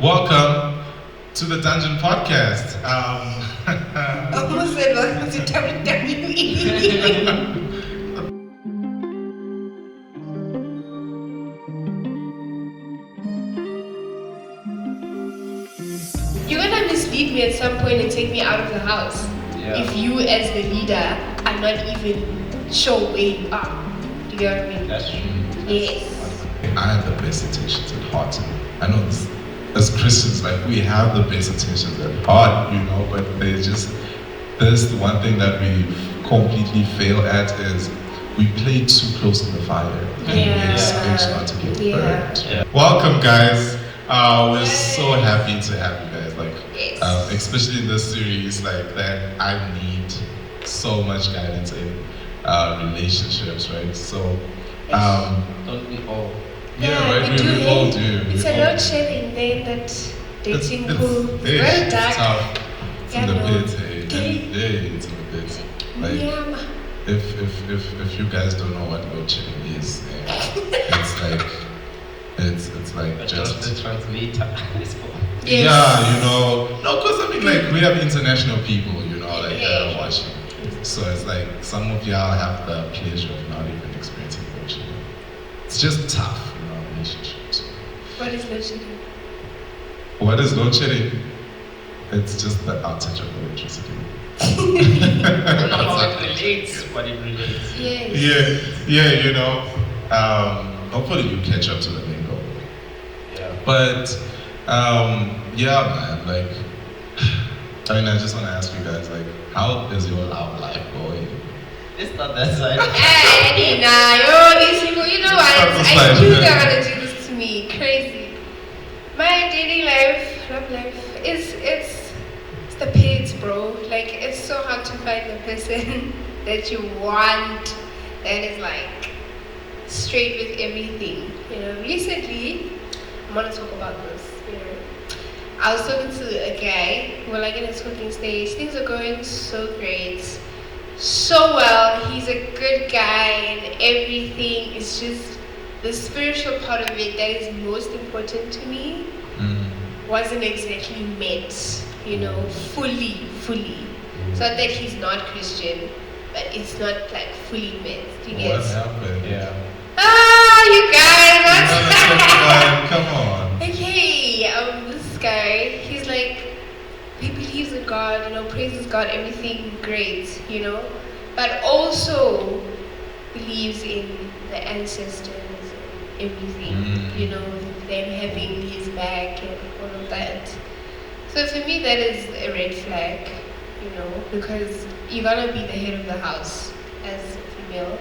Welcome to the Dungeon Podcast. Almost said welcome to WWE. You're gonna mislead me at some point and take me out of the house. Yeah. If you, as the leader, are not even sure where you are. Do you get what I mean? That's true. Yes. I have the best intentions at heart. I know this, as Christians, like we have the best intentions at heart, but there's the one thing that we completely fail at is we play too close to the fire and we expect not to get burned. Yeah. Welcome, guys. We're so happy to have you guys. Yes. Especially in this series, like that I need so much guidance in relationships, right? So, Don't we all? right. we do. We all do. It's We a all lot do. shedding there that dating It's- pool. it's Very dark. tough. It's in the Yeah, pits, hey. It's in the pits. Like, Yeah. if you guys don't know what load shedding is, it's like Just just the translator. Yes. no, because I mean, like we have international people, that are watching. So it's like some of y'all have the pleasure of not even experiencing load shedding. It's just tough, relationships. What is load shedding? What is load shedding? It's just the outage of electricity. I don't know how it relates, but it relates. Yes. Hopefully you catch up to the lingo. Yeah. But man, I just want to ask you guys, how is your love life going? It's not that side. Hey, these people, you know what? That's I fine. knew they were gonna do this to me. Crazy. My dating life, love life, it's the pits, bro. It's so hard to find the person that you want that is straight with everything. Recently, I'm gonna talk about this. I was talking to a guy. We're in a talking stage. Things are going so great, so well. He's a good guy, and everything is just the spiritual part of it that is most important to me. Wasn't exactly met, fully. It's not that he's not Christian, but it's not fully met. Do you get? What happened? Yeah. You guys, Come on. Okay, this guy, he's he believes in God, praises God, everything great, but also believes in the ancestors, everything, them having his back and all of that. So for me, that is a red flag, because you're gonna be the head of the house as a female,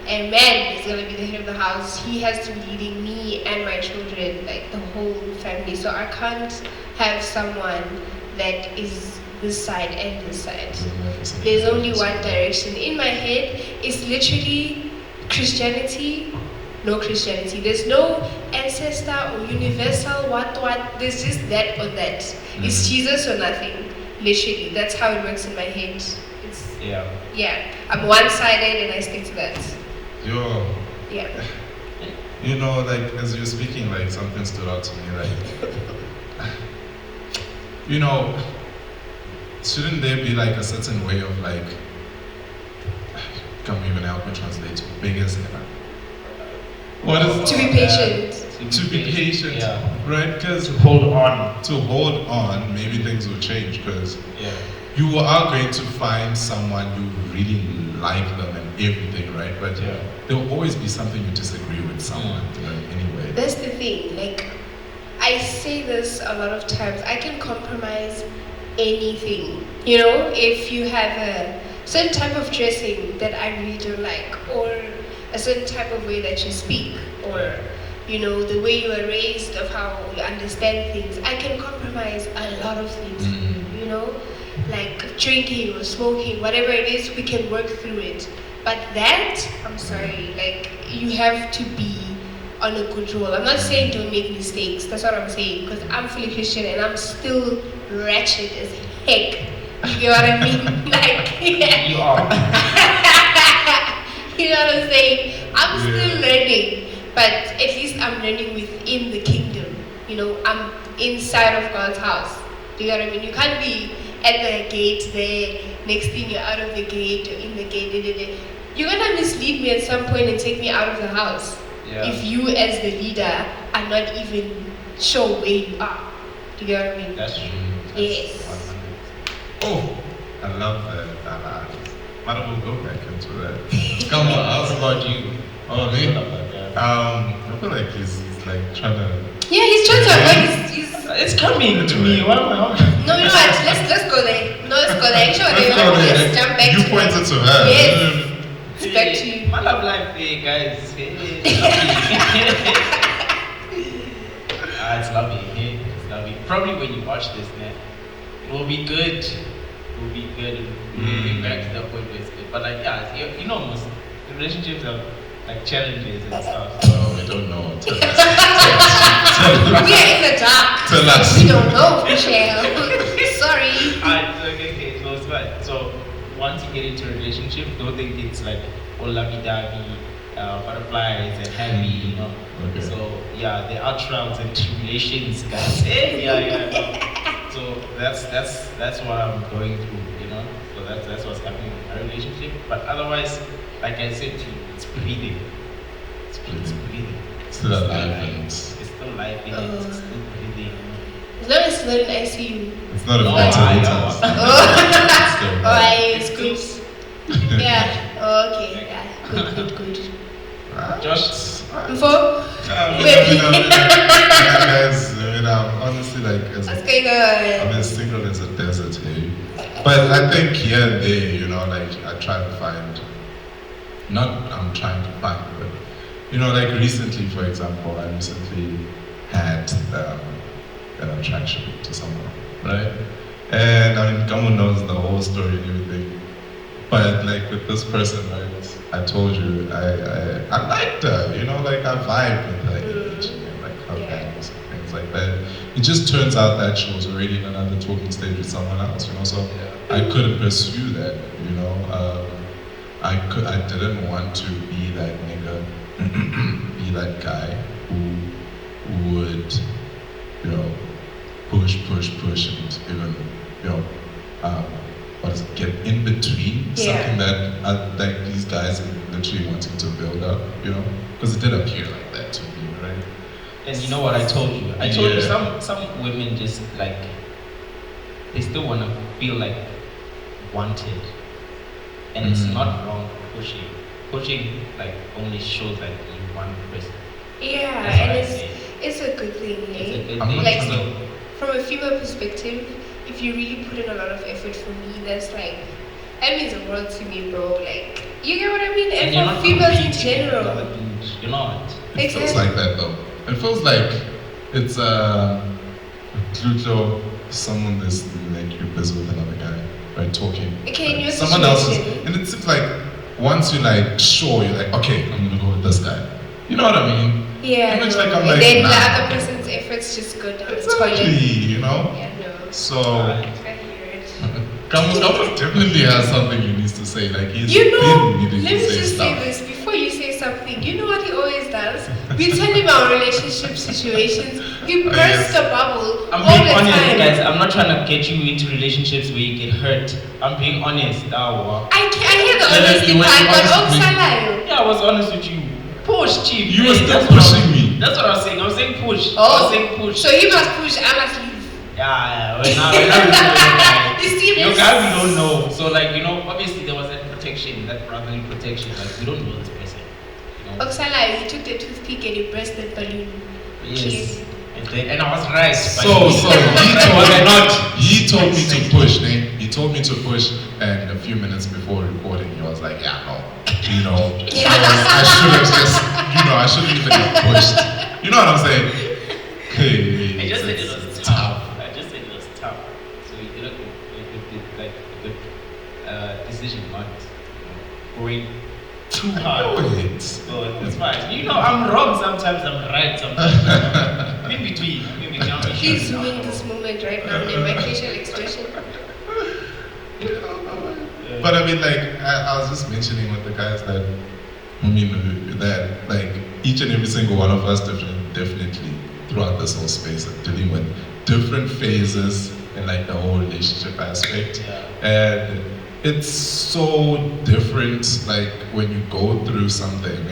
and man is gonna be the head of the house. He has to be leading me and my children, the whole family. So I can't have someone that is this side and this side. There's only one direction. In my head, it's literally Christianity, no Christianity. There's no ancestor or universal what. There's just that or that. It's Jesus or nothing. Literally, that's how it works in my head. Yeah. I'm one-sided and I stick to that. Yeah. As you're speaking, something stood out to me, shouldn't there be a certain way of can we even help me translate biggest? What is To be patient. to be patient, Yeah. right? Because To hold on. maybe things will change because Yeah. you are going to find someone you really like them and everything, right? But Yeah. there will always be something you disagree with someone, anyway. That's the thing. I say this a lot of times. I can compromise anything. If you have a certain type of dressing that I really don't like, or a certain type of way that you speak, or the way you are raised, of how you understand things, I can compromise a lot of things. Drinking or smoking, whatever it is, we can work through it. But that, I'm sorry, you have to be on a good roll. I'm not saying don't make mistakes. That's what I'm saying, because I'm fully Christian and I'm still ratchet as heck. You know what I mean? You are. You know what I'm saying? I'm still learning, but at least I'm learning within the kingdom. I'm inside of God's house. Do you get what I mean? You can't be at the gate there, next thing you're out of the gate, or in the gate, You're gonna mislead me at some point and take me out of the house. Yeah. If you as the leader are not even sure where you are. Do you get what I mean? That's true. Yes. 100. Oh, I love that. But we'll go back into that. Come on, I was about you. Oh, me? I feel like he's like trying to. Yeah, he's trying to avoid his It's coming to me. Why am I? No, you know what? Let's go there. No, let's go there. Sure, Let's go there. Let's jump back You to pointed to her. Yes. It's back to you. My love life, hey, guys. Hey, it's lovely. Hey, it's lovely. Probably when you watch this, man, it will be good. It will be good. It will be back to that point where it's good. But like, yeah, most relationships have like challenges and stuff. Oh, we don't know. Tell us. We are in the dark. Tell us. We don't know, Michelle. Sorry. Okay, so it's fine. So once you get into a relationship, don't think it's like all lovey-dovey, butterflies and happy, Okay. So yeah, there are trials and tribulations, guys. Hey, yeah. So that's what I'm going through, So that's what's happening in my relationship. But otherwise, like I said to you, it's breathing. It's breathing. Still alive and It's still alive in it. It's still breathing. As long as it's not in ICU. it's not a No, mental I illness. Oh, it's good. Yeah. Oh, okay. Yeah. Good. Just Before? Guys, honestly, like, What's going on? I'm as single as a desert here. But I think here and there, like, I try to find, I'm trying to find, but, like recently, for example, I recently had an attraction to someone, right? And I mean, Gamu knows the whole story and everything. But like with this person, right, I told you, I liked her, like I vibed with her energy and like her values and things like that. It just turns out that she was already in another talking stage with someone else, so I couldn't pursue that, I didn't want to be that nigga, be that guy who would, push and even, get in between something that like these guys are literally wanting to build up, because it did appear like that to me, right? And you know what I told you? I told you some women just like they still want to feel like wanted, and it's not wrong pushing. Pushing like only shows like you want the person. Yeah, That's what and I say. it's a good thing, It's a eh? good I'm thing. not Like trying from a female perspective, if you really put in a lot of effort for me, that means the world to me, bro. Like, you get what I mean? And you're And not for females in competing with general. other dudes. You're not. It feels like that though. It feels like it's Pluto, someone that's like you're busy with another guy, right? Talking. Okay, in your someone else's, situation. and it seems like once you're like sure, you're like, okay, I'm gonna go with this guy. You know what I mean? Yeah. It looks like I'm and like, then nah. the other person's efforts just go down the toilet. Exactly, Yeah, no. So I hear it. Kamu definitely has something he needs to say. Like he's You know, been needing let me to say just stuff. say this before you say something. You know what he always does? We tell him our relationship situations. He bursts a bubble I'm all being the honest, time. guys. I'm not trying to get you into relationships where you get hurt. I'm being honest. I hear the Yeah, honesty you went part, but honest with me. Oksalayo. Yeah, I was honest with you. Push, chief. You were Hey, still that's what pushing I'm- me. That's what I was saying. I was saying push. I Oh, was saying push. so he must push, I must leave. Yeah, we're not really doing that. You see Your this? guy, we don't know. So, like, obviously there was that protection, that brotherly protection. Like, we don't know this person. Oksalayo, he took the toothpick and he burst the balloon. Yes. And I was right. So he told me to push, He told me to push, and a few minutes before recording, he was like, "Yeah, no, Yeah. I should have just, I shouldn't even have pushed." You know what I'm saying? Hey, I just said it it's was tough. tough. I just said it was tough. So you did a good decision, not going too hard. Wait. So it's fine. I'm wrong sometimes. I'm right sometimes. In between. He's doing this moment right now in my facial expression. But I mean, like, I was just mentioning with the guys that, that like each and every single one of us definitely throughout this whole space of dealing with different phases in like the whole relationship aspect. And it's so different, like when you go through something,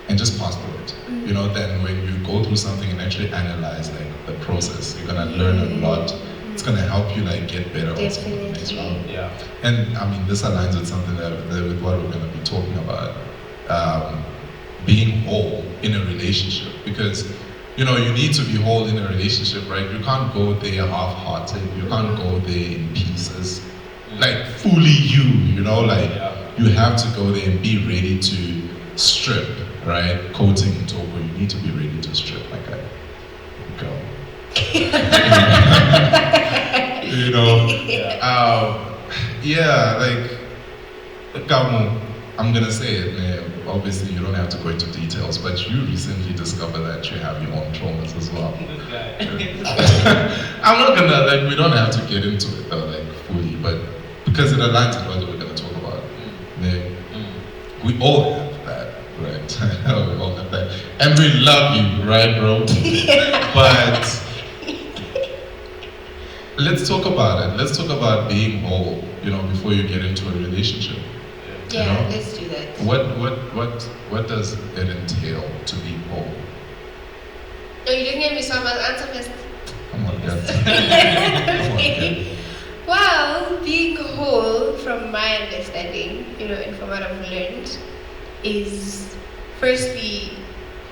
and just pass through it. You know, then when you go through something and actually analyze like the process, you're gonna learn a lot. It's gonna help you like get better also for the next round. Yeah. And I mean, this aligns with something with what we're gonna be talking about, being whole in a relationship, because you know you need to be whole in a relationship, right? You can't go there half-hearted. You can't go there in pieces, like fully you. You know, like you have to go there and be ready to strip, right? Quoting Toko, you need to be ready to strip, my guy. Go. You know, like, Kamu, I'm gonna say it, man. Obviously, you don't have to go into details, but you recently discovered that you have your own traumas as well. I'm not gonna, like, we don't have to get into it though, like, fully, but because it aligns with what we're gonna talk about. We all have that, right? We all have that. And we love you, right, bro? But let's talk about it. Let's talk about being whole, you know, before you get into a relationship. Yeah, You know? let's do that. What does it entail to be whole? Oh, you didn't give me some answer first. Come on, guys. Come on, guys. Well, being whole, from my understanding, you know, and from what I've learned, is firstly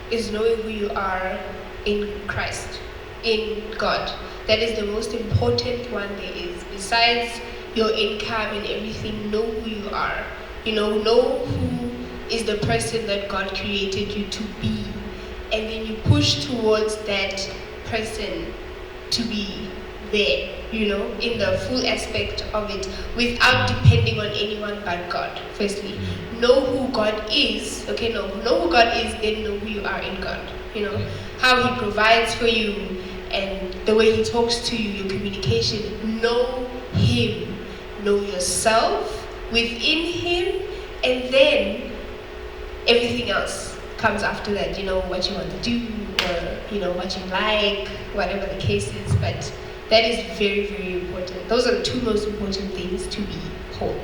is knowing who you are in Christ, in God. That is the most important one there is. Besides your income and everything, know who you are. You know who is the person that God created you to be. And then you push towards that person to be there, you know, in the full aspect of it, without depending on anyone but God, firstly. Know who God is, okay, know who God is, then know who you are in God, you know, how He provides for you, and the way He talks to you, your communication. Know Him, know yourself within Him, and then everything else comes after that, you know, what you want to do, or, you know, what you like, whatever the case is. But that is very, very important. Those are the two most important things to be whole.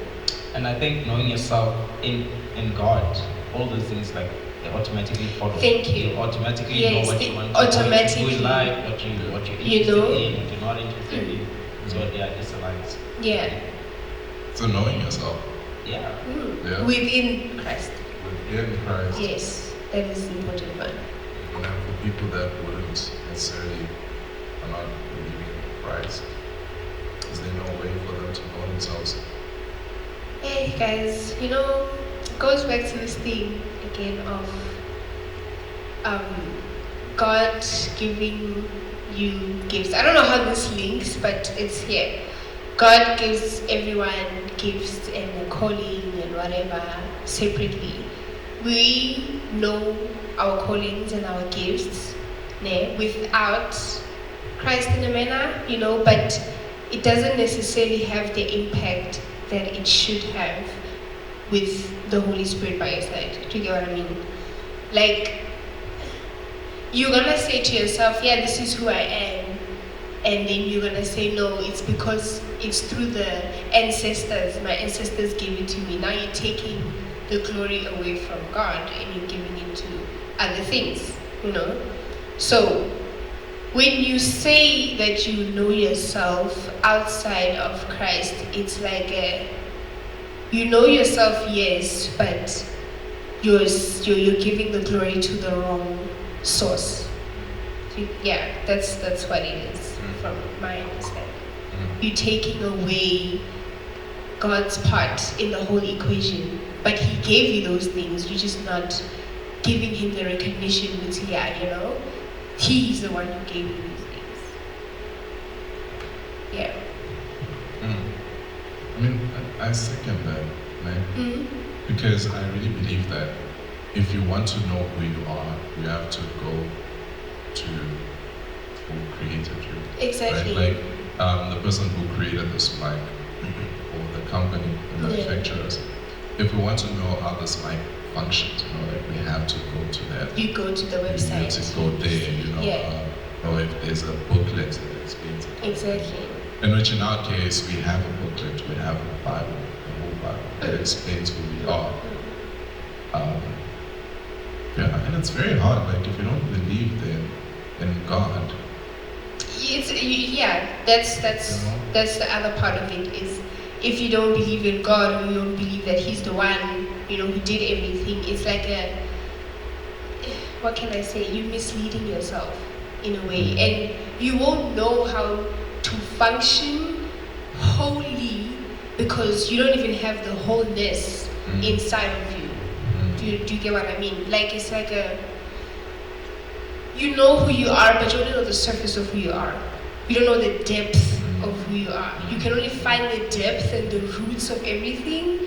And I think knowing yourself in God, all those things, like, they automatically follow. Thank you. You automatically Yes, know what they you want automatically- what you like, what you're You interested know? in, what you're not interested in. So yeah, this aligns. Yeah. So knowing yourself Yeah. Yeah. Within Christ. within Christ. Yes, that is the important one. And then for people that wouldn't necessarily are not believing in Christ, is there no way for them to know themselves? Hey guys, you know, it goes back to this thing again of God giving you gifts. I don't know how this links, but it's here. God gives everyone gifts and a calling and whatever separately. We know our callings and our gifts without Christ in a manner, you know, but it doesn't necessarily have the impact that it should have with the Holy Spirit by your side. Do you get what I mean? Like, you're gonna say to yourself, yeah, this is who I am. And then you're gonna say, no, it's because it's through the ancestors. My ancestors gave it to me. Now you're taking the glory away from God and you're giving it to other things, you know? So, when you say that you know yourself outside of Christ, it's like you know yourself, yes, but you're giving the glory to the wrong source. Yeah, that's what it is from my understanding. You're taking away God's part in the whole equation, but He gave you those things. You're just not giving Him the recognition with, yeah, you know, He's the one who gave you these things. Yeah. I mean, I second that, man. Because I really believe that if you want to know who you are, you have to go to who created you. Exactly. Right? Like the person who created this mic, or the company, the manufacturers. If we want to know how this mic functions, you know, like we have to go to that. You go to the You have website. to go there, you know. Yeah. or if there's a booklet that explains it. Exactly. In which in our case, we have a booklet, we have a Bible, the whole Bible, that explains who we are. Yeah, and it's very hard, like if you don't believe in God. That's You know? that's the other part of it is if you don't believe in God or you don't believe that He's the one, who did everything, it's like what can I say? You're misleading yourself in a way, and you won't know how to function wholly because you don't even have the wholeness inside of you. Do you get what I mean? Like it's like you know who you are, but you only know the surface of who you are. You don't know the depth of who you are. You can only find the depth and the roots of everything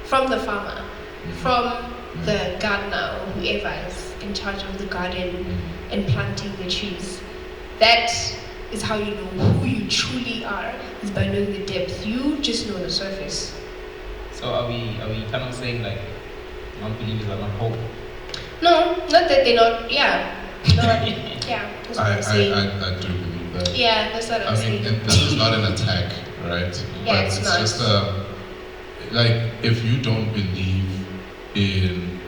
from the farmer, from the gardener or whoever is in charge of the garden and planting the trees. That is how you know who you truly are, is by knowing the depth. You just know the surface. So are we kind of saying like non-believers are not whole? No, not that they're not. Yeah, no, yeah. That's what I'm saying. I do believe that. Yeah, that's what I'm I mean, saying. this is not an attack, right? Yeah, but it's it's not. just like if you don't believe in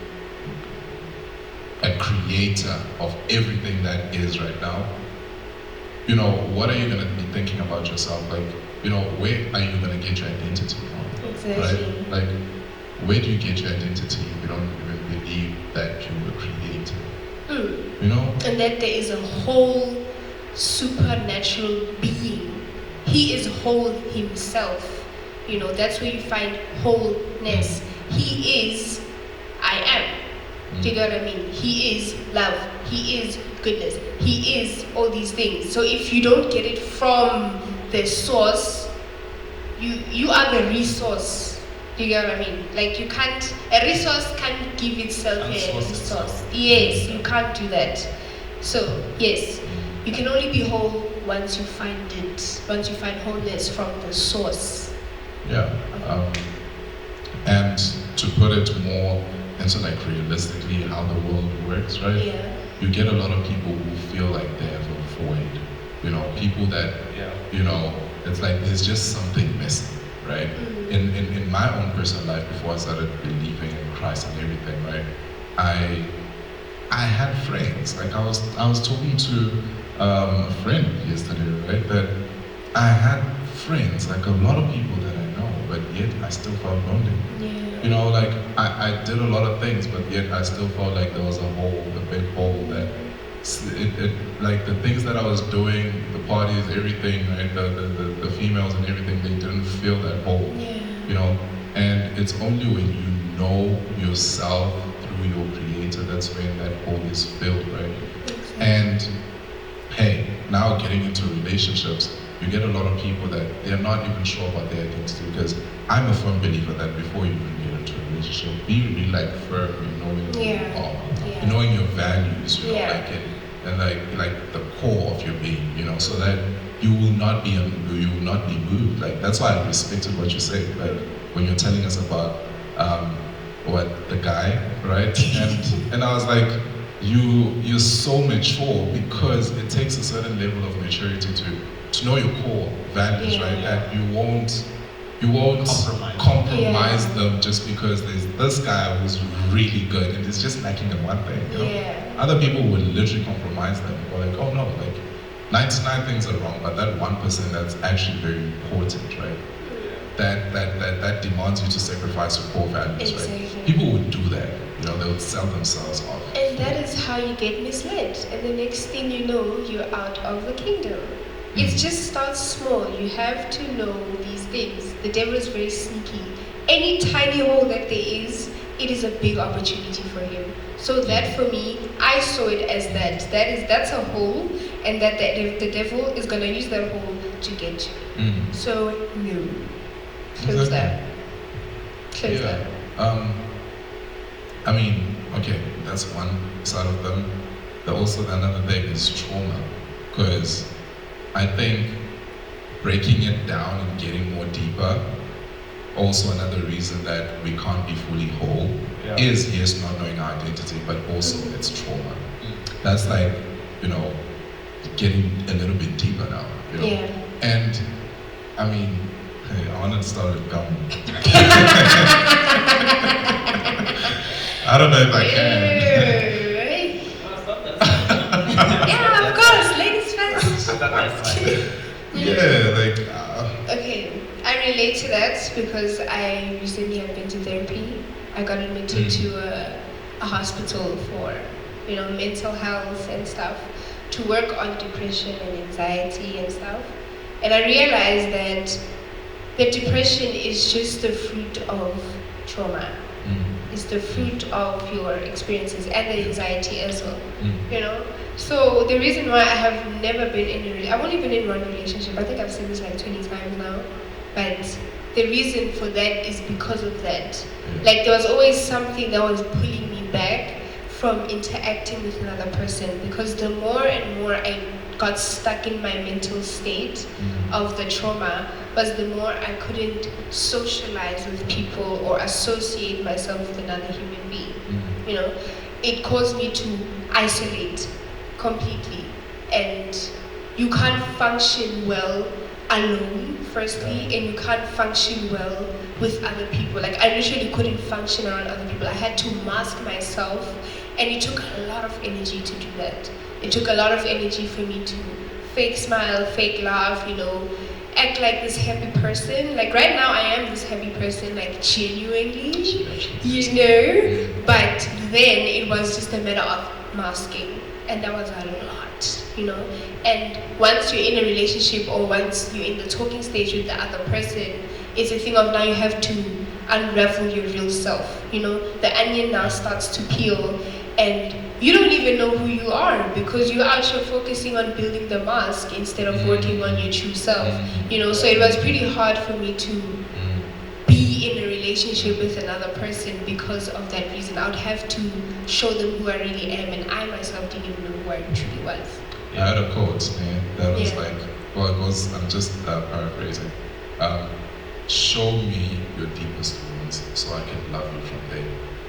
a creator of everything that is right now, what are you gonna be thinking about yourself? Like, where are you gonna get your identity from? Exactly. Right? Like, where do you get your identity if you don't even believe that you were created? And that there is a whole supernatural being. He is whole himself. That's where you find wholeness. He is I am. Do you get what I mean? He is love. He is goodness. He is all these things. So if you don't get it from the source, you are the resource. Do you get what I mean? Like a resource can't give itself a resource. Yes, you can't do that. So yes, you can only be whole once you find it. Once you find wholeness from the source. Yeah. And to put it more into like realistically how the world works, right? Yeah. You get a lot of people who feel like they have a void. People that it's like there's just something missing, right? In my own personal life before I started believing in Christ and everything, right? I had friends. Like I was talking to a friend yesterday, right? That I had friends, like a lot of people that I know, but yet I still felt lonely. Yeah. Like I did a lot of things, but yet I still felt like there was a big hole that like the things that I was doing, the parties, everything, right? The females and everything, they didn't feel that hole. Yeah. And it's only when you know yourself through your creator that's when that hole is filled, right? Exactly. And hey, now getting into relationships, you get a lot of people that they're not even sure about their identity, because I'm a firm believer that before you even get into a relationship, be really like firm in knowing who you are, knowing your values, like it, and like the core of your being, so that you will not be moved. Like that's why I respected what you said, like when you're telling us about what the guy, right? And I was like, you're so mature because it takes a certain level of maturity to know your core values, right? That you won't compromise them just because there's this guy who's really good and it's just lacking in one thing. Other people would literally compromise them. Or like, oh no, like 99 things are wrong, but that 1% that's actually very important, right? That demands you to sacrifice your core values, right? People would do that. They would sell themselves off. And that is how you get misled. And the next thing you know, you're out of the kingdom. It just starts small. You have to know these things. The devil is very sneaky. Any tiny hole that there is, it is a big opportunity for him. So that for me, I saw it as that's a hole, and that the devil is gonna use that hole to get you. So no. Close that. Close that. I mean, okay, that's one side of them. Also, another thing is trauma, because I think breaking it down and getting more deeper, also another reason that we can't be fully whole is, yes, not knowing our identity, but also it's trauma. That's like, getting a little bit deeper now, you know. Yeah. And I mean, hey, I wanted to start with gum. I don't know if I can. Yeah, of course, ladies first. Yeah, like. Okay, I relate to that because I recently have been to therapy. I got admitted to a hospital for, mental health and stuff, to work on depression and anxiety and stuff. And I realized that the depression is just the fruit of trauma. It's the fruit of your experiences and the anxiety as well. So the reason why I have never been in I've only been in one relationship. I think I've said this like 20 times now. But the reason for that is because of that. Like there was always something that was pulling me back from interacting with another person, because the more and more I got stuck in my mental state of the trauma, was the more I couldn't socialize with people or associate myself with another human being. It caused me to isolate completely, and you can't function well alone firstly, and you can't function well with other people. Like I literally couldn't function around other people. I had to mask myself, and it took a lot of energy to do that. It took a lot of energy for me to fake smile, fake laugh, act like this happy person. Like right now I am this happy person, like genuinely, but then it was just a matter of masking, and that was a lot, and once you're in a relationship or once you're in the talking stage with the other person, it's a thing of now you have to unravel your real self. The onion now starts to peel, and you don't even know who you are because you're out here focusing on building the mask instead of working on your true self. So it was pretty hard for me to be in a relationship with another person because of that reason. I would have to show them who I really am, and I myself didn't even know who I truly was. I had a quote, that was like, well, it was, I'm just paraphrasing. Show me your deepest wounds so I can love you from there.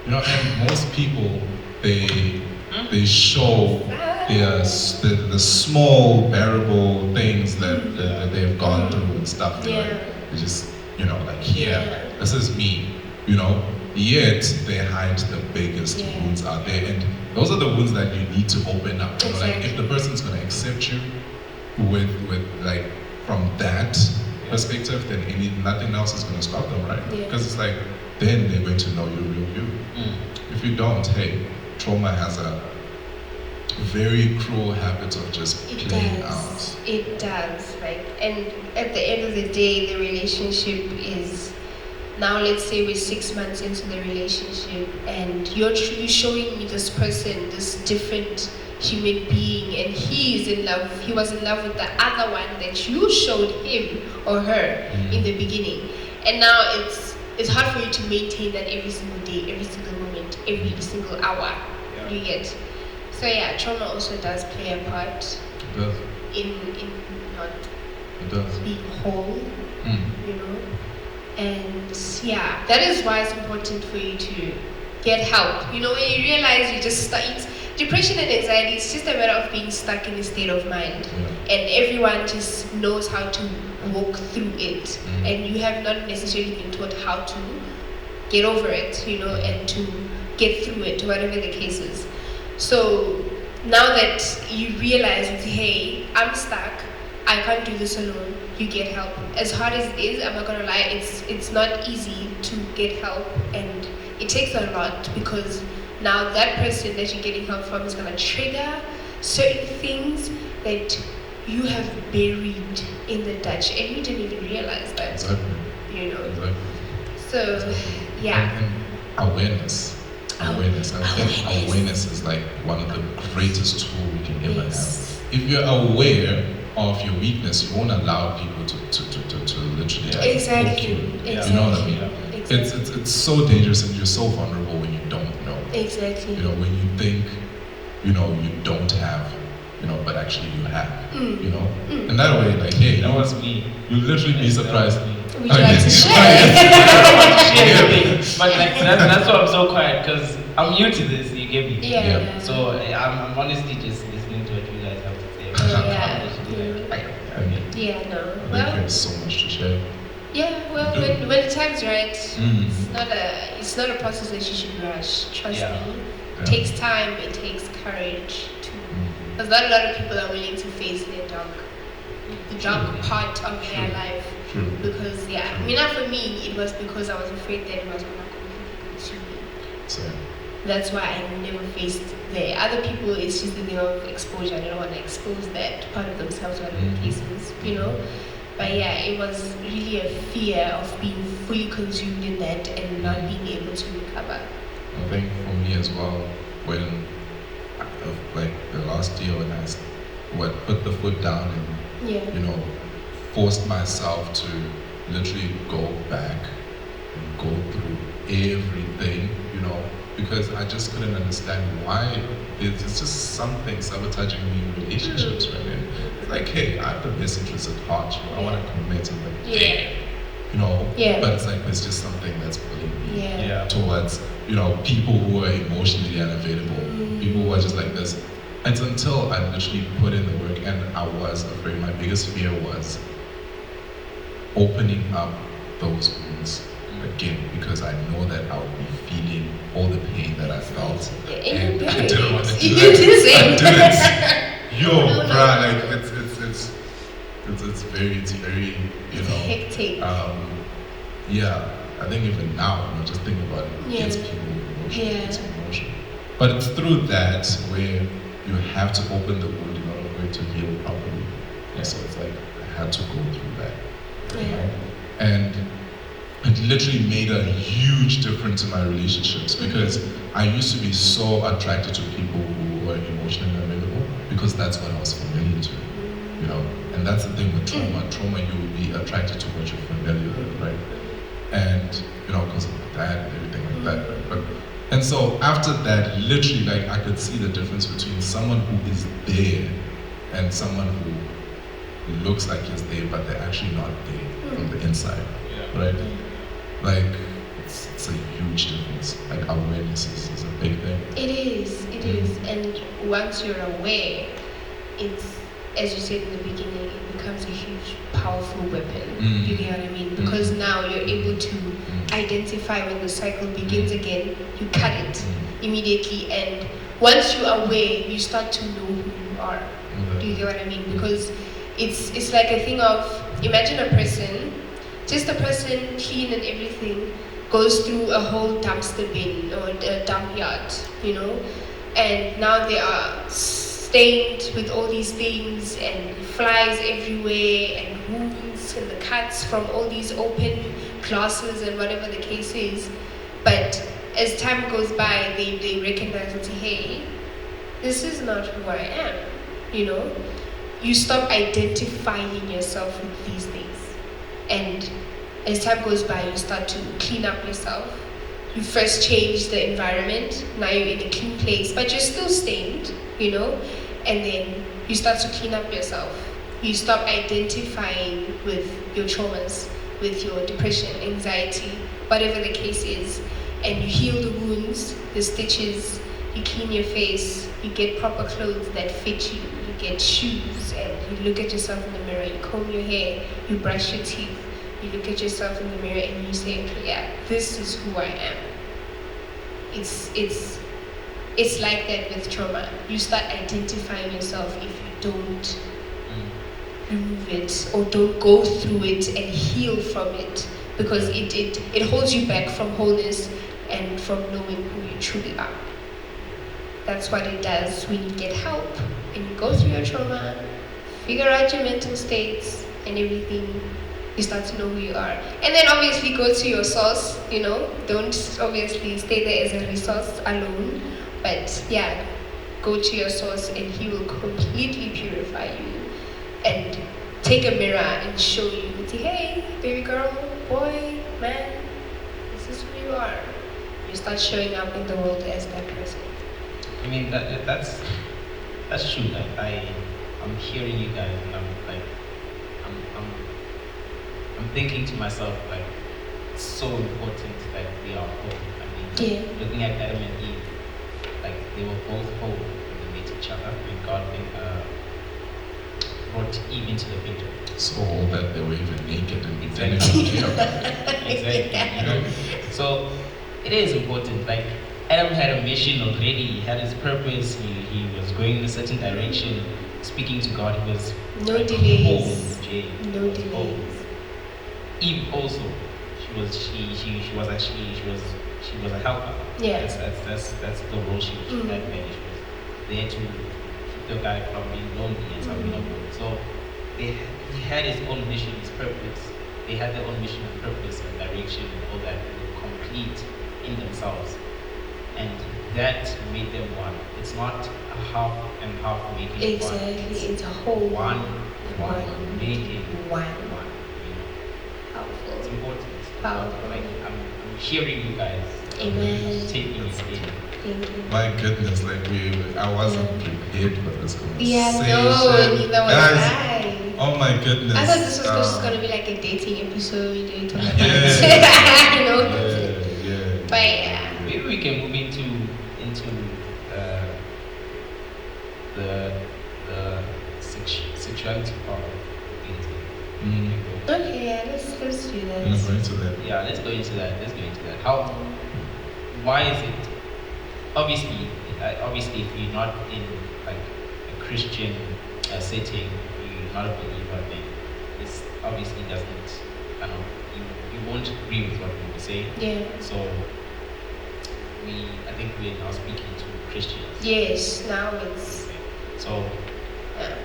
And most people, they show the small bearable things that they've gone through and stuff. They just, like, here, this is me, yet they hide the biggest wounds out there. And those are the wounds that you need to open up. Like if the person's gonna accept you with like from that perspective, then nothing else is gonna stop them, right? Because it's like then they're going to know your real you. If you don't, hey, trauma has a very cruel habit of just playing out. It does, and at the end of the day, the relationship is, now let's say we're 6 months into the relationship, and you're truly showing me this person, this different human being, and he was in love with the other one that you showed him or her in the beginning. And now it's hard for you to maintain that every single day, every single moment, every single hour. You get. So trauma also does play a part It does. in not being whole, and that is why it's important for you to get help. When you realize you just depression and anxiety, it's just a matter of being stuck in a state of mind, and everyone just knows how to walk through it, and you have not necessarily been taught how to get over it, and to get through it, whatever the case is. So now that you realize, hey, I'm stuck, I can't do this alone, you get help. As hard as it is, I'm not gonna lie, it's not easy to get help, and it takes a lot, because now that person that you're getting help from is gonna trigger certain things that you have buried in the Dutch, and you didn't even realize that. Exactly. Exactly. So, And awareness. I think awareness is like one of the greatest tools we can ever have. If you're aware of your weakness, you won't allow people to literally poke you. You know what I mean? Exactly. It's so dangerous, and you're so vulnerable when you don't know. Exactly. When you think, you don't have, but actually you have. And that way, like, hey, That was me. you'll literally be surprised. Would you like to share? I don't want to share anything, but that's why I'm so quiet, because I'm new to this. You get me? Yeah. So I'm honestly just listening to what you guys have to say. Yeah, no. I think Well, you have so much to share. yeah, well, You do. when the time's right, Mm. it's not a process that you should rush. Trust Yeah. me. Yeah. It takes time. It takes courage to. Mm. Because not a lot of people are willing to face the dark part of their True. life. True. Because yeah, I mean, not for me. It was because I was afraid that it was gonna completely consume me. So, That's why I never faced the other people. It's just the thing of exposure. They don't want to expose that part of themselves, whatever the case is, you know. But yeah, it was really a fear of being fully consumed in that and not being able to recover. I think for me as well, when like the last year when I put the foot down and Yeah. you know forced myself to literally go back and go through everything, you know, because I just couldn't understand why there's just something sabotaging me in relationships, right? And it's like, hey, I have the best interest at heart, you know, I want to commit and like, Yeah. you know, Yeah. but it's like there's just something that's pulling me Yeah. Yeah. towards, you know, people who are emotionally unavailable, people who are just like this. It's until I literally put in the work and I was afraid. My biggest fear was opening up those wounds again because I know that I would be feeling all the pain that I felt. Yeah, And and I didn't want to do you that. did the same. I didn't. Yo, No, no. bruh, like it's very, you know. Hectic. Yeah, I think even now, you know, just think about it, it Yeah. gets people emotional, Yeah. it gets emotional. But it's through that where you have to open the wound in order for it to heal properly. Yeah. So it's like I had to go through that. You Yeah. know? And it literally made a huge difference in my relationships because I used to be so attracted to people who were emotionally unavailable because that's what I was familiar to. You know, and that's the thing with trauma. Trauma, you will be attracted to what you're familiar with, right? And you know, because of that and everything like that. Right? But and so after that, literally, like I could see the difference between someone who is there and someone who looks like he's there, but they're actually not there from the inside, Yeah. right? Like it's a huge difference. Like awareness is a big thing. It is. It is. And once you're aware, it's, as you said in the beginning, it becomes a huge, powerful weapon. Mm. You get what I mean? Because now you're able to identify when the cycle begins again. You cut it immediately, and once you're aware, you start to know who you are. Do you get what I mean? Because it's like a thing of, imagine a person, just a person clean and everything, goes through a whole dumpster bin or a dump yard, you know, and now they are stained with all these things and flies everywhere and wounds and the cuts from all these open glasses and whatever the case is. But as time goes by, they recognize and say, hey, this is not who I am, you know. You stop identifying yourself with these things. And as time goes by, you start to clean up yourself. You first change the environment, now you're in a clean place, but you're still stained, you know? And then you start to clean up yourself. You stop identifying with your traumas, with your depression, anxiety, whatever the case is. And you heal the wounds, the stitches, you clean your face, you get proper clothes that fit you, you get shoes, and you look at yourself in the mirror, you comb your hair, you brush your teeth, you look at yourself in the mirror and you say, okay, yeah, this is who I am. It's like that with trauma. You start identifying yourself if you don't remove it or don't go through it and heal from it, because it holds you back from wholeness and from knowing who you truly are. That's what it does when you get help and you go through your trauma, figure out your mental states and everything. You start to know who you are. And then obviously go to your source, you know. Don't obviously stay there as a resource alone. But yeah, go to your source and he will completely purify you. And take a mirror and show you, say, hey, baby girl, boy, man, this is who you are. You start showing up in the world as that person. I mean that's true. Like I'm hearing you guys and I'm like I'm thinking to myself like it's so important that we are whole. I mean, looking at Adam and Eve, like they were both whole when they met each other, and God brought Eve into the picture. So all that they were even naked and we didn't Exactly. even care about it. Exactly. You know? So it is important. Like Adam had a mission already. He had his purpose. He was going in a certain direction. Speaking to God, he was No like, delays. whole, Jay. No He was whole. delays. Eve also. She was a helper. Yeah. That's the role she had played. She was there to keep the guy from being lonely and something like that. So he had his own mission, his purpose. They had their own mission and purpose and direction and all that complete in themselves. And that made them one. It's not a half and half making Exactly. one. It's a whole One making one. one. You know? Powerful. It's important. Powerful. Like I'm hearing you guys. Amen. Taking it in. Thank you. My goodness, like I wasn't prepared for this conversation. Yeah, no, neither was I. Oh my goodness. I thought this was just gonna be like a dating episode. We talk about Yeah. you know. Yeah. But yeah. Maybe we can move into the sexuality part of dating. Okay, yeah, let's do I'm that. going to that. Yeah, let's go into that. How? Why is it? Obviously, if you're not in like a Christian setting, you're not a believer, then this obviously doesn't. I know you won't agree with what we say. Yeah. So I think we're now speaking to Christians. Yes, now it's So yeah.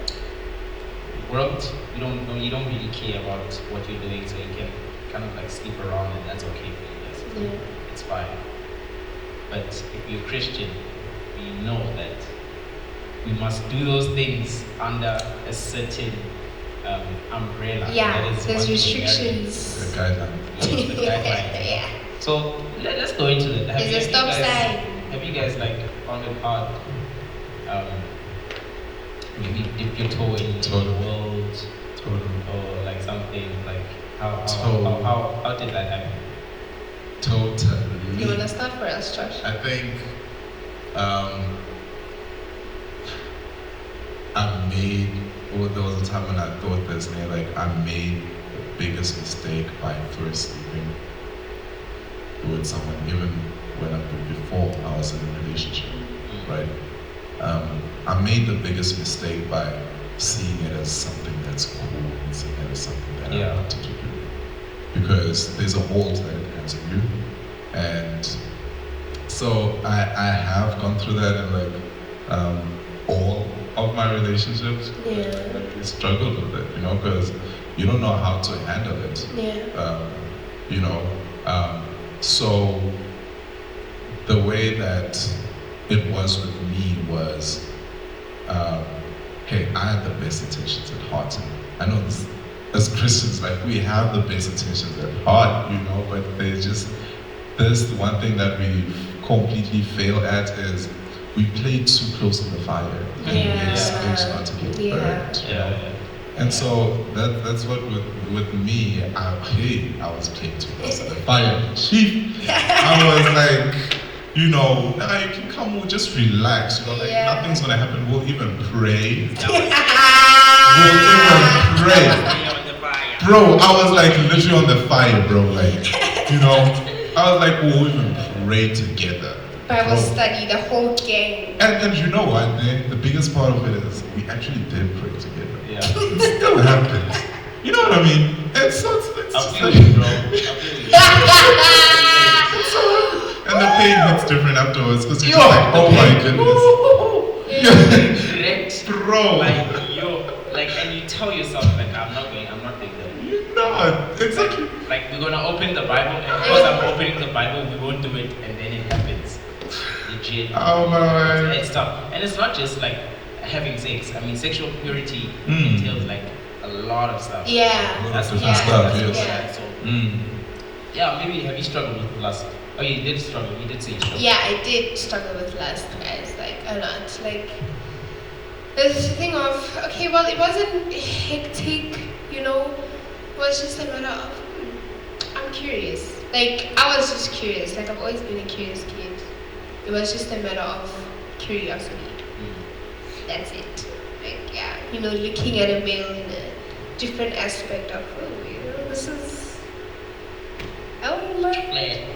world, you don't really care about what you're doing, so you can kind of like sleep around, and that's okay for you guys. Yeah. It's fine. But if you're a Christian, we know that we must do those things under a certain umbrella. Yeah, That is there's what we're restrictions. The guideline. Yes, the guidelines. Yeah. So let's go into it. There's a stop sign. Have you guys like found it hard? Maybe dip your toe in the world, or like something like how did that happen? Totally. You wanna start for us, Josh? I think there was a time when I thought this, and like I made the biggest mistake by first sleeping with someone, even before I was in a relationship, right? I made the biggest mistake by seeing it as something that's cool and seeing it as something that I want to do. Because there's a hold that it has on you. And so I have gone through that, and like all of my relationships, I struggled with it, because you don't know how to handle it. So the way that it was with me was, hey, I had the best intentions at heart. And I know this, as Christians, like we have the best intentions at heart, but there's the one thing that we completely fail at is we play too close to the fire, and we expect not to get burned. And so that's what with me, I was playing too close to the fire. Chief, I was like, now you can come, we'll just relax, nothing's gonna happen, we'll even pray. We'll even pray. Bro, I was like literally on the fire, bro, I was like, we'll even pray together. Bible study, the whole gang. And you know what, the biggest part of it is we actually did pray together. Yeah. It still happens. You know what I mean? It's I feel you, bro. and the pain hits different afterwards because you're just like, oh my goodness. Direct, bro. And you tell yourself, like, I'm not doing that. You're not. Exactly. Like, we're gonna open the Bible, and because I'm opening the Bible, we won't do it, and then it happens. Legit. Oh my. It's tough. And it's not just like having sex. I mean, sexual purity entails like a lot of stuff. Yeah. That's different stuff, yes. Yeah. So, maybe have you struggled with lust? Oh, you did struggle. You did say you struggled. Yeah, I did struggle with lust, guys. Like a lot. Like this thing of okay, well, it wasn't hectic, It was just a matter of I'm curious. Like I was just curious. Like I've always been a curious kid. It was just a matter of curiosity. That's it. Like looking at a male in a different aspect of, this is, oh my,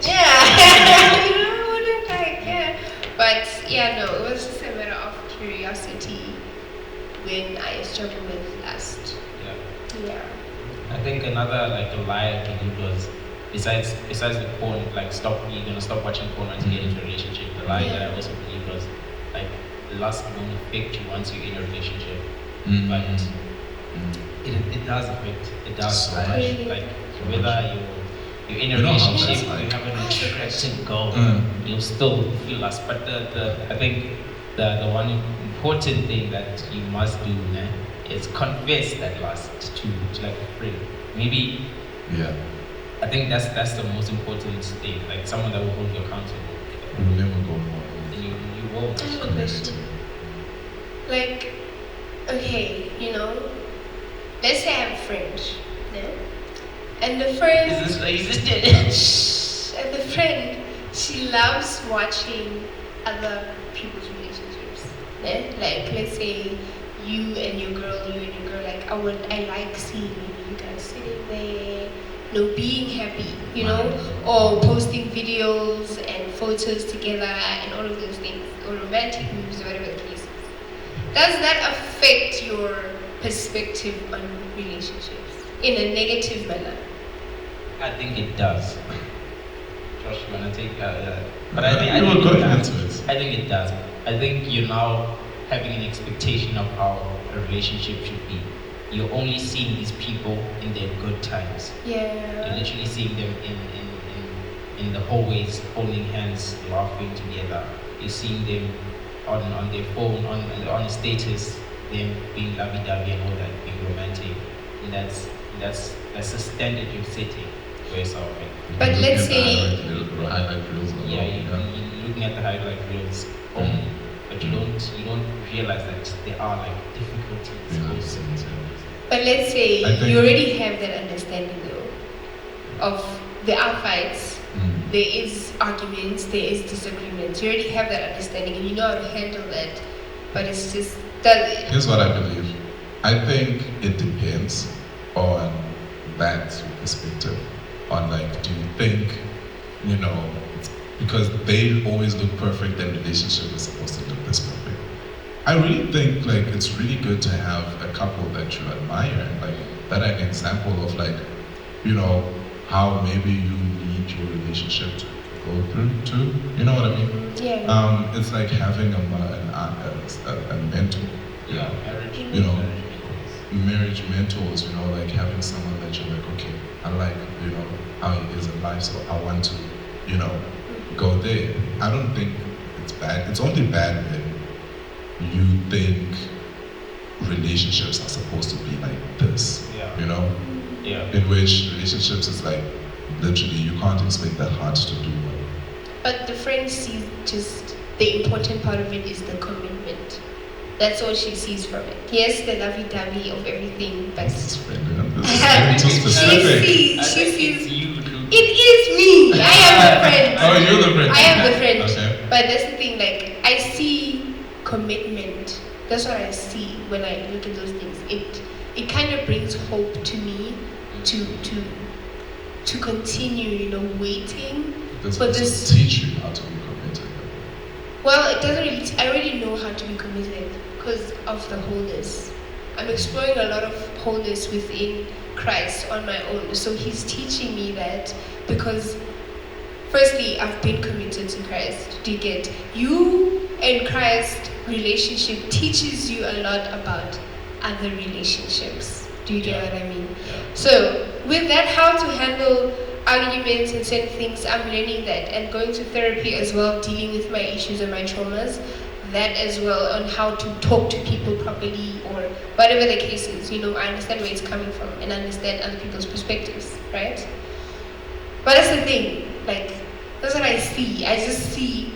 yeah, I wouldn't like, yeah. But yeah, no, it was just a matter of curiosity when I struggled with lust. Yeah. I think another like a lie I believed was besides the porn, like you're gonna stop watching porn once you get into a relationship. The lie that I also believed was like lust won't affect you once you're in a relationship. But it does affect. It does so much. Like whether you're in a relationship, you have an attractive goal, you'll still feel lust. But I think the one important thing that you must do is confess that lust to like a friend. Maybe I think that's the most important thing. Like someone that will hold you accountable. We will never go wrong. You won't. I have a question. Like, okay, let's say I have a friend, and the friend. Is this And the friend, she loves watching other people's relationships. Like, let's say you and your girl, like I like seeing you guys sitting there, being happy, or posting videos and photos together and all of those things, or romantic movies, or whatever the case is. Does that affect your perspective on relationships in a negative manner? I think it does. Josh, you wanna take but I think it does. I think you're now having an expectation of how a relationship should be. You're only seeing these people in their good times. Yeah. You're literally seeing them in the hallways, holding hands, laughing together. You're seeing them on their phone, on a status, them being lovey-dovey and all that, being romantic. And that's the standard you're setting for yourself. But let's say highlight reels. You're looking at the highlight reels only, but you don't realize that there are like difficulties. But let's say you already have that understanding though of there are fights, there is arguments, there is disagreements. You already have that understanding and you know how to handle that. But it's just that. Here's what I believe. I think it depends on that perspective. On like, do you think, because they always look perfect and relationship is supposed to look this perfect. I really think like it's really good to have a couple that you admire and like that an example of like, how maybe you need your relationship to go through too. You know what I mean? Yeah. It's like having a mentor. Yeah. Marriage mentors, like having someone that you're like, okay, I like, how he is in life, so I want to, go there. I don't think it's bad. It's only bad when you think relationships are supposed to be like this, Yeah. in which relationships is like, literally, you can't expect that heart to do well. But the friend sees just the important part of it is the commitment. That's all she sees from it. Yes, the lovey-dovey of everything, but This is friend, this is very too specific. she sees. you. It is me. I am the friend. Oh, you're the friend. I am the friend. Okay. But that's the thing. Like I see commitment. That's what I see when I look at those things. It kind of brings hope to me to continue, waiting for this. Teach you how to be committed. Well, it doesn't really. I already know how to be committed because of the wholeness. I'm exploring a lot of wholeness within Christ on my own. So He's teaching me that because, firstly, I've been committed to Christ. Do you get? You and Christ relationship teaches you a lot about other relationships. Do you get what I mean? Yeah. So with that, how to handle arguments and certain things, I'm learning that and going to therapy as well, dealing with my issues and my traumas, that as well, on how to talk to people properly or whatever the case is. I understand where it's coming from and understand other people's perspectives, right? But that's the thing, like, that's what I see. I just see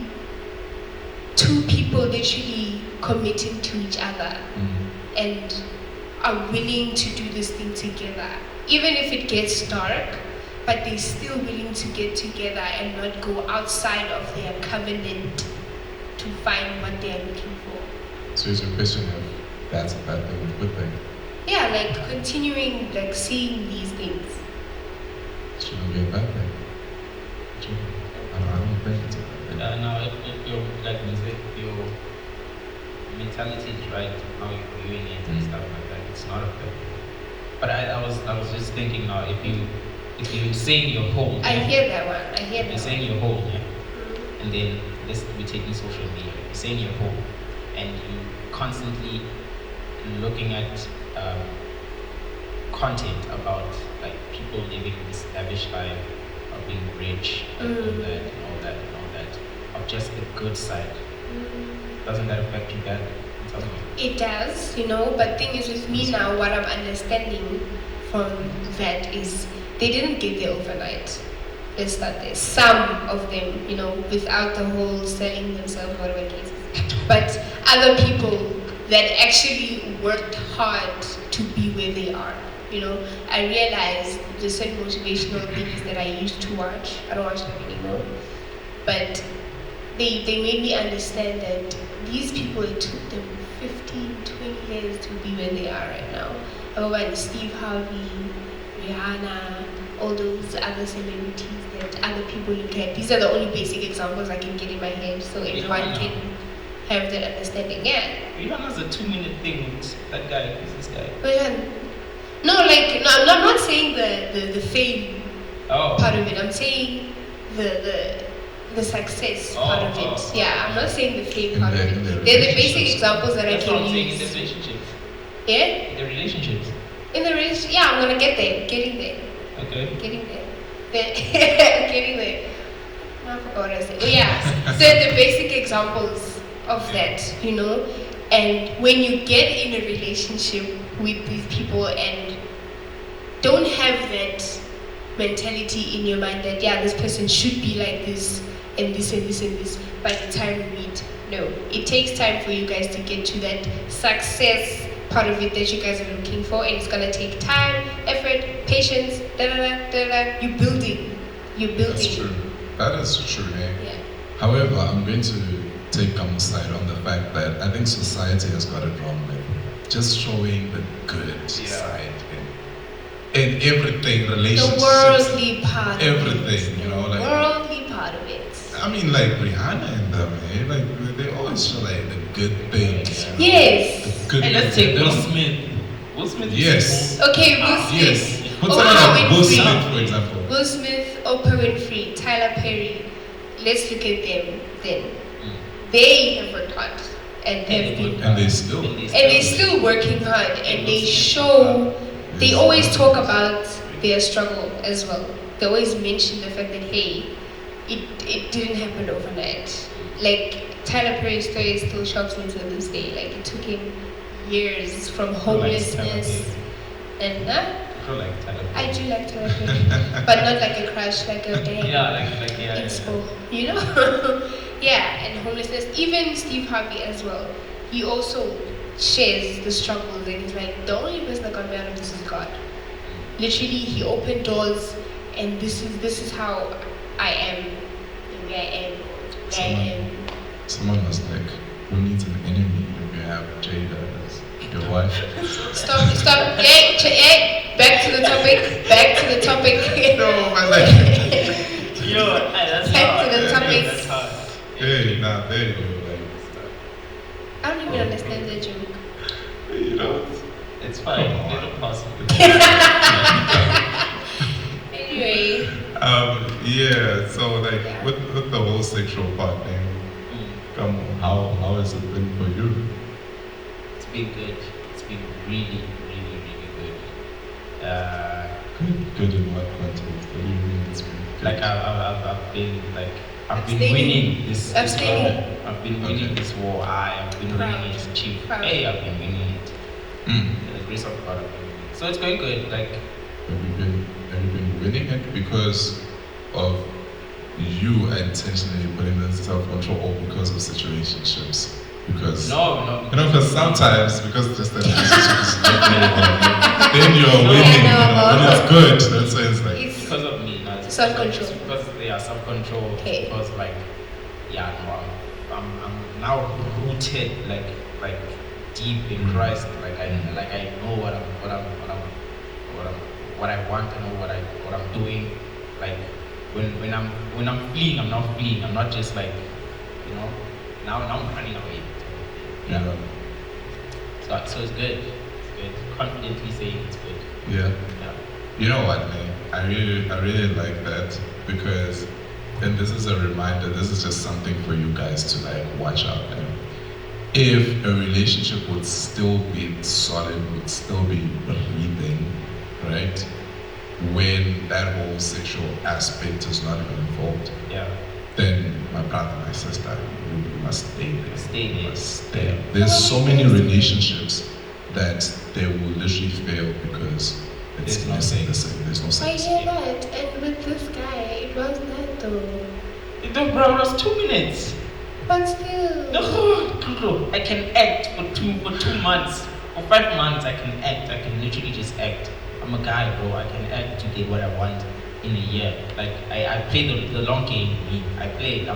two people literally committing to each other and are willing to do this thing together. Even if it gets dark, but they're still willing to get together and not go outside of their covenant to find what they are looking for. So is your question, have that's a bad thing or good thing. Yeah, like continuing like seeing these things. It shouldn't be a bad thing. I don't think it's a bad thing. Now, if your like music, your mentality is right, how you're viewing it and stuff like that, it's not a bad thing. But I was just thinking now, if you're saying you're whole, I hear that one. I hear you're that saying one. you're whole, yeah, and then let's be taking social media. You're saying you're whole, and you constantly looking at content about like people living this lavish life of being rich and all that and all that and all that of just the good side. Doesn't that affect you badly in some way? It does, but thing is with me now, what I'm understanding from that is they didn't get there overnight. Let's start there. Some of them, without the whole selling themselves, whatever cases. But other people that actually worked hard to be where they are. I realized the certain motivational things that I used to watch. I don't watch them anymore. But they made me understand that these people, it took them 15, 20 years to be where they are right now. Everyone, Steve Harvey, Rihanna, all those other celebrities that other people look at. These are the only basic examples I can get in my head so everyone can have that understanding. Yeah. Rihanna's a 2-minute thing with that guy. Who's this guy? I'm not saying the fame part of it. I'm saying the success part of it. Yeah, I'm not saying the fame part of it. They're the basic examples that I can use. In the relationships. Yeah? The relationships. In the relationship, yeah, I'm gonna get there. Getting there. Okay. Getting there. Getting there. I forgot what I said. But yeah, so the basic examples of that, and when you get in a relationship with these people and don't have that mentality in your mind that this person should be like this and this and this and this by the time we meet. No, it takes time for you guys to get to that success part of it that you guys are looking for, and it's gonna take time, effort, patience, You're building. That's true. That is true, eh? Yeah. However, I'm going to take side on the fact that I think society has got it wrong with just showing the good side in everything, relationships, the worldly part everything, of it. like worldly part of it. I mean, like Rihanna and them, like they always show like the good things. Yes. The good Hey, let's things. take They Will don't- Smith. Will Smith is Yes. Okay, Will Smith. Yes. Put Oprah someone like Will Winfrey. Smith, for example. Will Smith, Oprah Winfrey, Tyler Perry. Let's look at them then. They have worked hard and have been And they still. and they're still working hard, and they show. They always talk about their struggle as well. They always mention the fact that hey, it didn't happen overnight. Like Tyler Perry's story still shocks me to this day. Like it took him years from homelessness and I do like Tyler Perry, but not like a crush, like a dang inspo, yeah, and homelessness. Even Steve Harvey as well. He also shares the struggles, and he's like, the only person that got me out of this is God. Literally, he opened doors, and this is how I am, the way I am. Someone was like, who needs an enemy if you have Jada as your wife? Stop. Hey, back to the topic. No, but like, that's Back to the topic. That's hard. hey, nah, there you go. Like, I don't even understand the joke. It's fine. Little possible. Anyway. Yeah. So like, Yeah. with the whole sexual part thing, come on, how has it been for you? It's been good. It's been really, really, really good. Good in what context? What do you mean it's been good? Like I've been Abstaining. winning this war. Abstaining. I've been winning this war. I've been Proud. winning it, chief. Proud. Hey, I've been winning it. Mm. The grace of God, I've been winning it. So it's going good. Like Have you been winning it because of you intentionally putting in self-control or because of situationships? Because no. because sometimes because just the relationship is not very well, then you're winning. When it's good, that's why it's like It's because of me, not self-control. It's because they are self-control. Okay. Because I'm now rooted like deep in Christ. Like I know what I want. I know what I'm doing. Like when I'm fleeing, I'm not fleeing. I'm not just like, you know. Now I'm running away. Yeah. So it's good. It's good. Confidently saying it's good. Yeah. Yeah. You know what, man? I really like that because, and this is a reminder. This is just something for you guys to like watch out, man. If a relationship would still be solid, would still be breathing, right? When that whole sexual aspect is not even involved, Yeah. then my brother, my sister, you must stay there. Stay there. You must stay there. There's so many relationships that they will literally fail because it's There's no missing the sex. same. There's no I sex. hear that, and with this guy, it was that though. Bro, it was 2 minutes. But still. No, I can act for 2 months. For 5 months I can act. I can literally just act. I'm a guy, bro. I can act to get what I want in a year. Like I play the long game. I've played it. It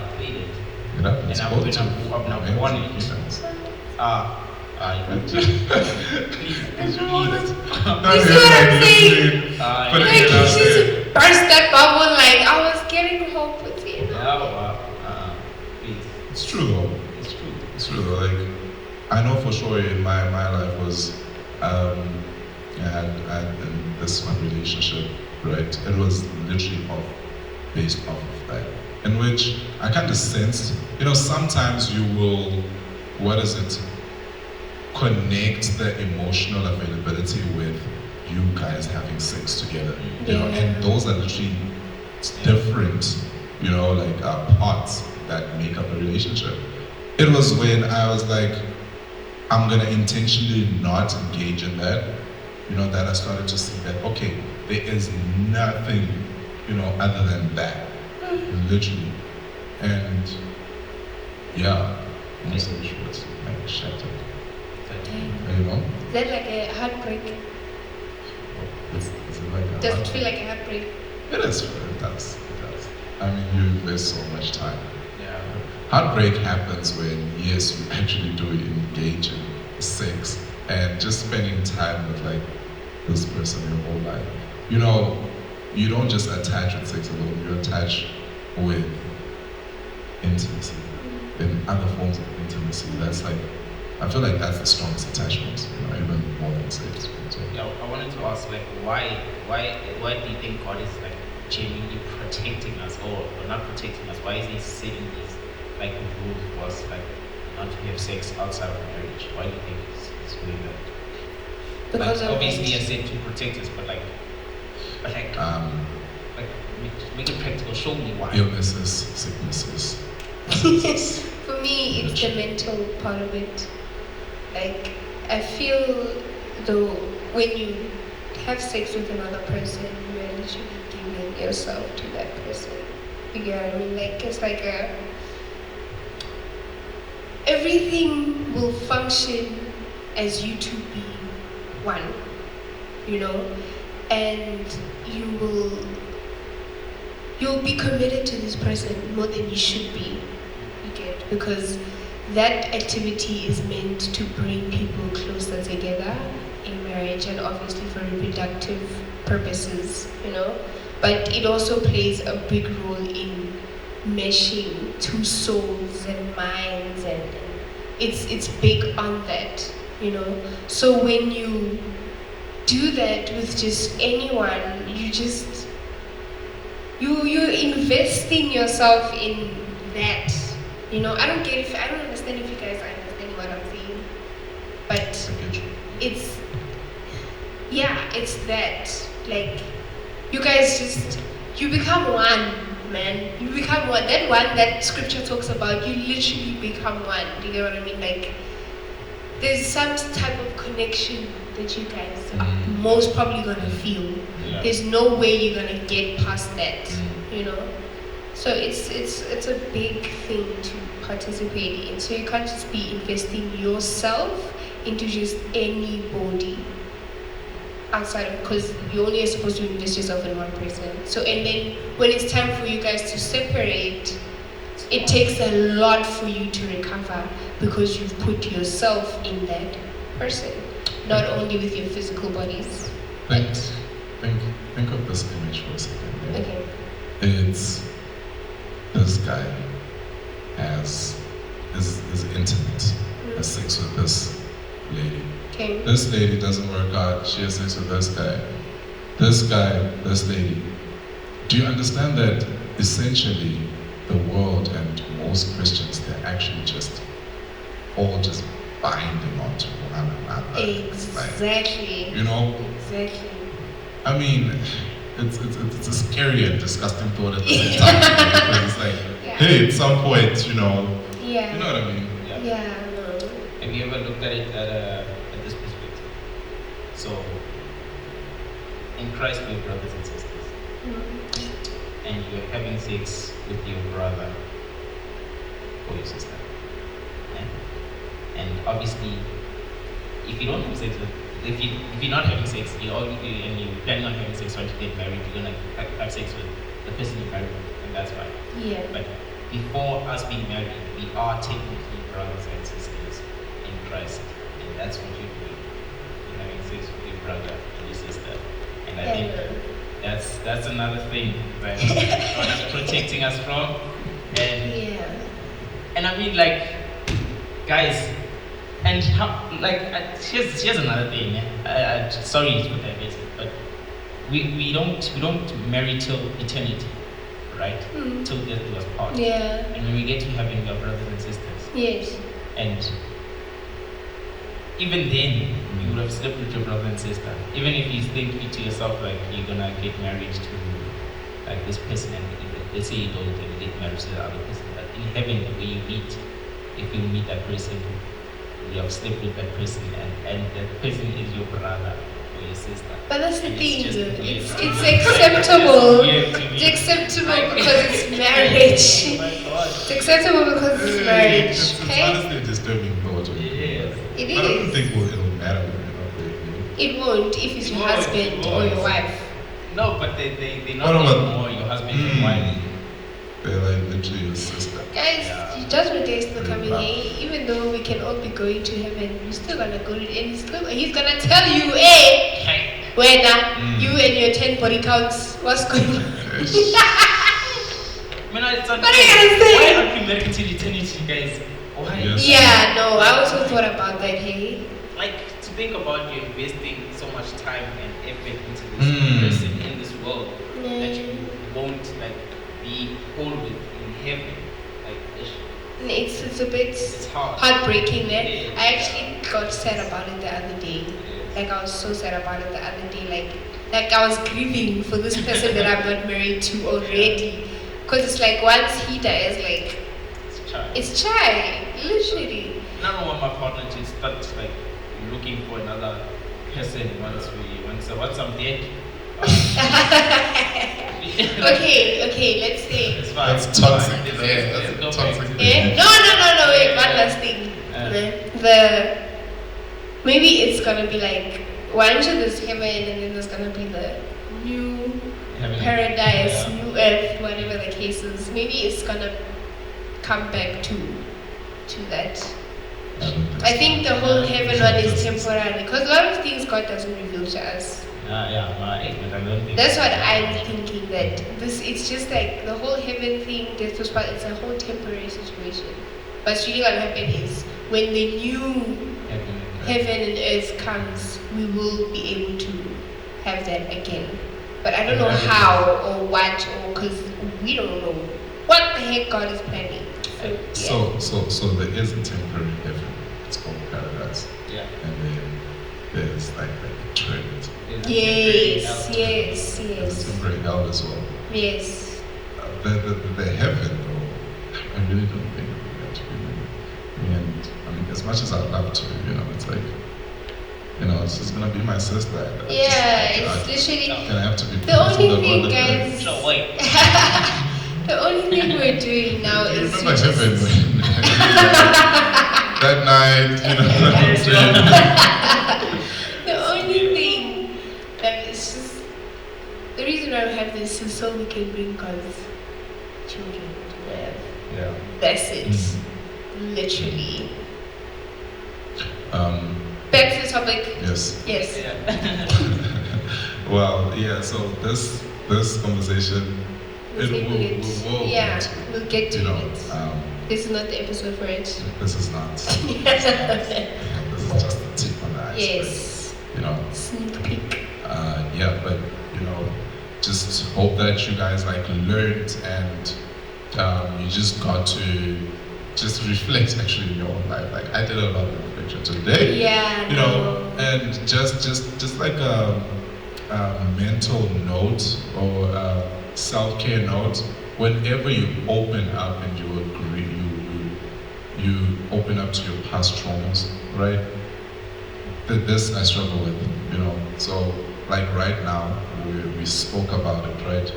happens. And both I've won it. Please. You see what I'm saying? But Like, again, you just burst that bubble, like, I was getting hope with you. Please. it's true though. It's true. It's true though. Like I know for sure in my life was I had this one relationship, right? It was literally based off of that. In which I kind of sensed, sometimes you will, what is it? Connect the emotional availability with you guys having sex together, and those are literally different, like parts that make up a relationship. It was when I was like, I'm gonna intentionally not engage in that, that I started to see that, okay, there is nothing, other than that, literally, and yeah, most of the shorts like shattered. Is that like a heartbreak? Is it like a Does it heartbreak? feel like a heartbreak? It is. It does. I mean, you invest so much time. Yeah. Heartbreak happens when, yes, you actually do engage in sex and just spending time with like this person your whole life. You don't just attach with sex alone. You attach with intimacy and other forms of intimacy. That's like, I feel like that's the strongest attachment, even more than sex. So, Yeah, I wanted to ask, like, why do you think God is like genuinely protecting us, or not protecting us? Why is He setting these like rules for us, like not to have sex outside of marriage? Why do you think He's doing that? Because like, of obviously, He said to protect us, but like make it practical. Show me why. illnesses, sicknesses. For me, it's the mental part of it. Like, I feel though when you have sex with another person, you are literally giving yourself to that person. You get what I mean? Like, it's like everything will function as you two being one, and you'll be committed to this person more than you should be. You get, because that activity is meant to bring people closer together in marriage and obviously for reproductive purposes, but it also plays a big role in meshing two souls and minds, and it's big on that, so when you do that with just anyone, you're investing yourself in that. I don't understand if you guys are understanding what I'm saying, but it's that, like, you guys you become one, man. You become one. That one that scripture talks about, you literally become one. Do you get what I mean? Like, there's some type of connection that you guys are most probably gonna feel. Yeah. There's no way you're gonna get past that, So it's a big thing to participate in. So you can't just be investing yourself into just anybody outside of, because you only are supposed to invest yourself in one person. So, and then when it's time for you guys to separate, it takes a lot for you to recover. because you've put yourself in that person, not only with your physical bodies. Think, think of this image for a second. Yeah? Okay. It's this guy is intimate, has sex with this lady. Okay. This lady doesn't work out, she has sex with this guy. This guy, this lady. Do you understand that essentially the world and most Christians, they're actually just all just binding onto one another? Exactly. Like, you know? Exactly. I mean, it's a scary and disgusting thought at the same time. Because it's like, hey, at some point, you know Yeah. what I mean? Yeah. No. Have you ever looked at it at this perspective? So, in Christ we're brothers and sisters, and you're having sex with your brother or your sister. Yeah? And obviously, if you don't have sex with, if you're not having sex, and you're planning on having sex once you get married, you're gonna have sex with the person you're married with, and that's fine. Yeah. But before us being married, we are technically brothers and sisters in Christ, and that's what you're doing. You're having sex with your brother and your sister, and I think that's another thing that God is protecting us from. And I mean, like, guys, and how, like, here's another thing. Sorry for that, but we don't marry till eternity, right? Till death do us part. Yeah. And when we get to heaven, we are brothers and sisters. Yes. And even then, you would have slept with your brother and sister. Even if you think to yourself like you're gonna get married to like this person, and let's say you don't, and you get married to the other person. But in heaven, the way you meet, if you meet that person, you have slept with that person, and that person is your brother or your sister. But that's the And thing, it's just weird. it's acceptable. It's weird to me. It's acceptable because it's marriage. Oh my God. It's acceptable because it's marriage. It's Okay? honestly a disturbing thought. Yes. It I don't is. think it'll matter when you're not dating. It won't if it's your It won't, husband it or your won't. wife. No, but they're What not about- anymore your husband and wife. They're like literally your sister. Guys, Yeah. judgment day is still coming. Wow. Even though we can all be going to heaven, we're still gonna go to and he's gonna tell you, hey, whether you and your 10 body counts, what's going on? It's What are you gonna say? Why aren't we married till eternity, guys? Why? Yes. Yeah, no, I also thought about that, hey. Like, to think about you investing so much time and effort into this person in this world that you won't like be whole with in heaven. Like, It's a bit it's hard. heartbreaking, man. Yeah. I actually got sad about it the other day. Like I was so sad about it the other day. Like I was grieving for this person that I'm not married to already. Cause it's like once he dies, like It's a child. it's chai, literally. I don't want my partner to start like looking for another person once I'm dead. Okay, let's say. It's fine. That's it's toxic. fine. It's- Yeah, it's that's okay. toxic. No, wait, one last thing. The maybe it's gonna be like one show there's heaven and then there's gonna be the new Heaven. paradise, Yeah. new earth, whatever the case is. Maybe it's gonna come back to that. I think the whole heaven one is temporary because a lot of things God doesn't reveal to us. Yeah, but I don't think That's what I'm thinking, that it's just like the whole heaven thing, it's a whole temporary situation. What's really gonna happen is when the new heaven and earth comes, we will be able to have that again. But I don't know how or what, or because we don't know what the heck God is planning. So there is a temporary heaven. It's called paradise. Yeah. And then there's like the Trinity. Yes. There's temporary hell as well. Yes. The heaven though, I really don't think we're going to be there. And I mean, as much as I'd love to, it's like, it's just gonna be my sister. It's literally Can I have to be the only thing, God guys. So wait. The only thing we're doing now You is remember heaven when that night, the only thing that is just the reason why we have this is so we can bring God's children to earth. Yeah. That's it. Literally. Back to the topic. Yes. Yes. Yeah. Well, yeah. So this conversation, We'll table it. we'll Yeah, get to it. we'll get to You know, it. This is not the episode for it. this is not. This is just a tip on the iceberg. Yes. You know. Sneak peek. Yeah, but you know, just hope that you guys like learned and you just got to just reflect actually in your own life. Like I did a lot of reflection today. Yeah. You know, and just like a mental note or a self-care note. Whenever you open up and you agree, you open up to your past traumas, right? This I struggle with, you know. So like right now, we spoke about it, right?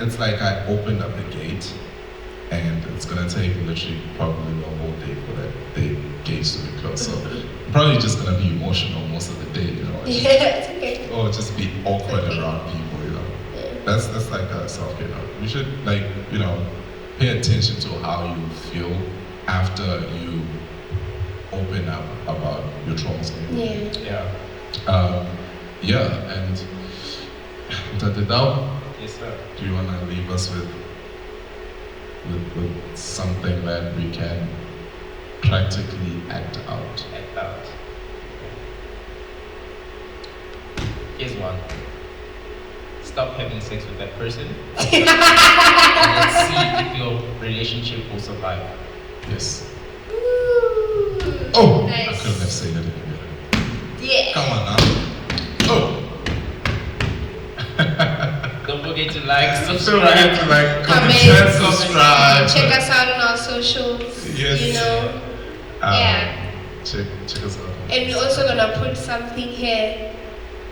It's like I opened up the gate, and it's gonna take literally probably the whole day for the gates to be closed. So I'm probably just gonna be emotional most of the day, you know. Yeah, it's okay. Or just be awkward Okay. around people, you know. Yeah. That's like a self-care note. We should like, you know, pay attention to how you feel after you open up about your traumas. Yeah. Yeah. Yeah, and Tadidao, Yes, sir. do you wanna leave us with something that we can practically act out? Act out. Here's one. Stop having sex with that person. And let's see if your relationship will survive. Yes. Ooh, Oh, nice. I couldn't have said it any better. Yeah. Come on now. Oh. Don't forget to like, Don't subscribe. forget to like, comment, Comment, subscribe. Check us out on our socials. Yes. You know. Yeah. Check us out. And we're also gonna put something here.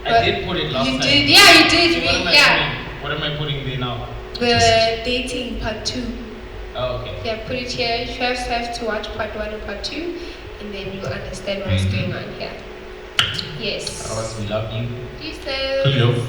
I did put it last You time. did, yeah, you did. So what am I Yeah. putting? What am I putting there now? The dating part 2. Oh, okay. Yeah, put it here. You first have to watch part 1 and part 2, and then you'll understand what's going on here. Yes. Otherwise, we love you. Peace Julio.